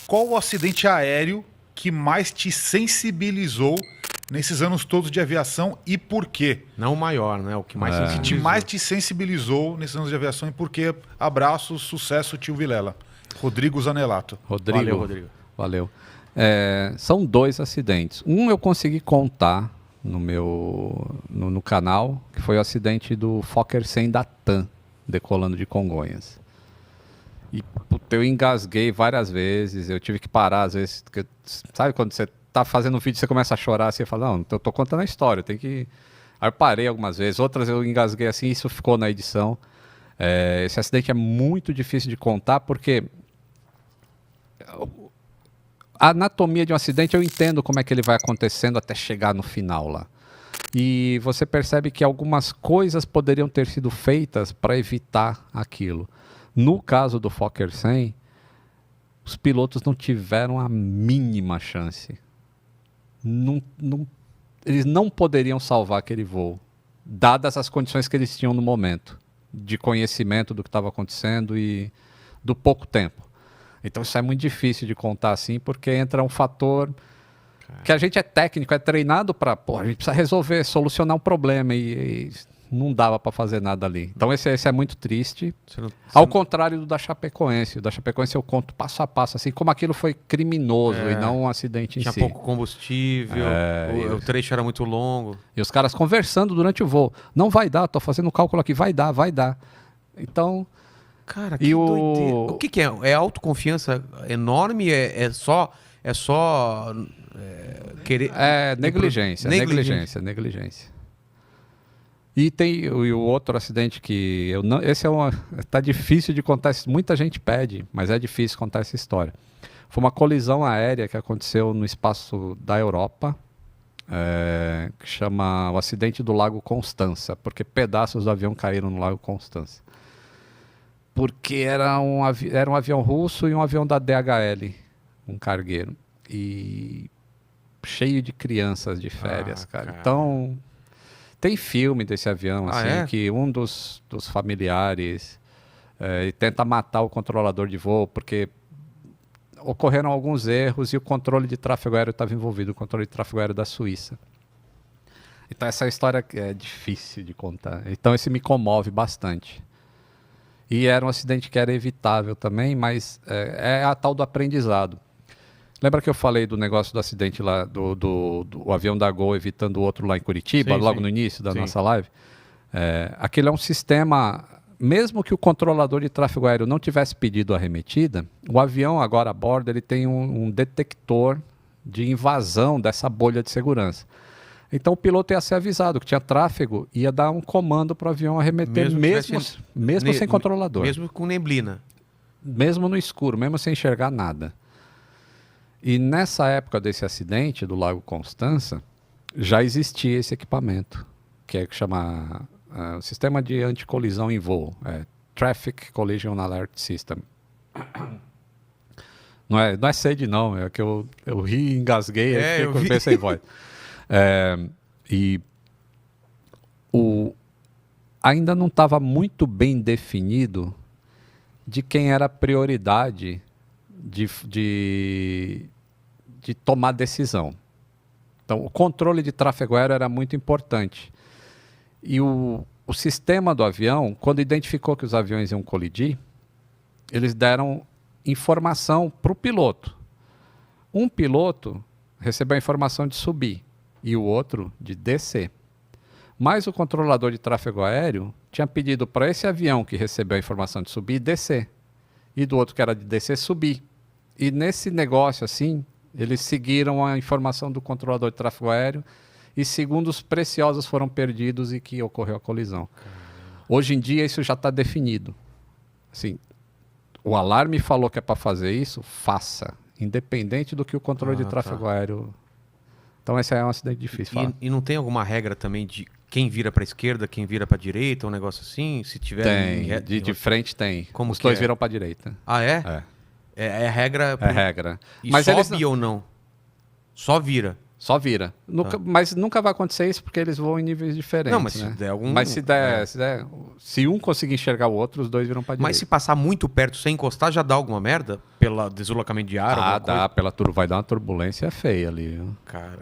Qual o acidente aéreo que mais te sensibilizou nesses anos todos de aviação e por quê? Não o maior, né? O que mais O que mais te sensibilizou nesses anos de aviação e por quê? Abraço, sucesso, tio Vilela. Rodrigo Zanelato. Valeu, Rodrigo. Valeu. São 2 acidentes. Um eu consegui contar no canal, que foi o acidente do Fokker 100 da TAM, decolando de Congonhas. E eu engasguei várias vezes, eu tive que parar às vezes, porque, sabe quando você tá fazendo um vídeo e você começa a chorar, você fala, não, eu tô contando a história, tem que... Aí eu parei algumas vezes, outras eu engasguei assim, isso ficou na edição. Esse acidente é muito difícil de contar, porque a anatomia de um acidente eu entendo como é que ele vai acontecendo até chegar no final lá. E você percebe que algumas coisas poderiam ter sido feitas para evitar aquilo. No caso do Fokker 100, os pilotos não tiveram a mínima chance. Eles não poderiam salvar aquele voo, dadas as condições que eles tinham no momento, de conhecimento do que estava acontecendo e do pouco tempo. Então isso é muito difícil de contar assim, porque entra um fator que a gente é técnico, é treinado para... A gente precisa resolver, solucionar um problema e não dava para fazer nada ali. Então esse é muito triste. Ao contrário do da Chapecoense. O da Chapecoense eu conto passo a passo, assim, como aquilo foi criminoso e não um acidente em si. Tinha pouco combustível, o trecho era muito longo. E os caras conversando durante o voo. Não vai dar, tô fazendo um cálculo aqui, vai dar. Então... Cara, que doideira. O que é? É autoconfiança enorme? É só querer... Negligência. E tem o outro acidente que eu não... Tá difícil de contar, muita gente pede, mas é difícil contar essa história. Foi uma colisão aérea que aconteceu no espaço da Europa, que chama o acidente do Lago Constança, porque pedaços do avião caíram no Lago Constança. Porque era um avião russo e um avião da DHL, um cargueiro. E cheio de crianças de férias, cara. Então... Tem filme desse avião, assim, que um dos familiares tenta matar o controlador de voo, porque ocorreram alguns erros e o controle de tráfego aéreo estava envolvido, o controle de tráfego aéreo da Suíça. Então essa história é difícil de contar. Então esse me comove bastante. E era um acidente que era evitável também, mas é a tal do aprendizado. Lembra que eu falei do negócio do acidente lá, do avião da Gol evitando o outro lá em Curitiba, logo no início da nossa live? Aquele é um sistema, mesmo que o controlador de tráfego aéreo não tivesse pedido a arremetida, o avião agora a bordo ele tem um detector de invasão dessa bolha de segurança. Então o piloto ia ser avisado que tinha tráfego, ia dar um comando para o avião arremeter, mesmo sem controlador. Mesmo com neblina. Mesmo no escuro, mesmo sem enxergar nada. E nessa época desse acidente do Lago Constança, já existia esse equipamento, que chama Sistema de Anticolisão em Voo, Traffic Collision Alert System. Não é sede não, é que eu ri e engasguei e fiquei sem voz. Ainda não estava muito bem definido de quem era a prioridade de tomar decisão. Então, o controle de tráfego aéreo era muito importante. E o sistema do avião, quando identificou que os aviões iam colidir, eles deram informação para o piloto. Um piloto recebeu a informação de subir e o outro de descer. Mas o controlador de tráfego aéreo tinha pedido para esse avião que recebeu a informação de subir descer. E do outro que era de descer, subir. E nesse negócio, assim, eles seguiram a informação do controlador de tráfego aéreo e segundos preciosos foram perdidos e que ocorreu a colisão. Hoje em dia, isso já está definido. Assim, o alarme falou que é para fazer isso, faça. Independente do que o controle de tráfego aéreo... Então, esse é um acidente difícil. E não tem alguma regra também de quem vira para a esquerda, quem vira para a direita, um negócio assim? Se tiver tem, de frente tem. Como os dois viram para a direita. Ah, é? É regra... É regra. E mas sobe ou não? Só vira? Só vira. Mas nunca vai acontecer isso porque eles voam em níveis diferentes. Não, mas né? se der algum... Mas se um conseguir enxergar o outro, os dois viram pra direita. Mas se passar muito perto sem encostar, já dá alguma merda? Pelo deslocamento de ar? Dá. Vai dar uma turbulência feia ali. Viu? Cara,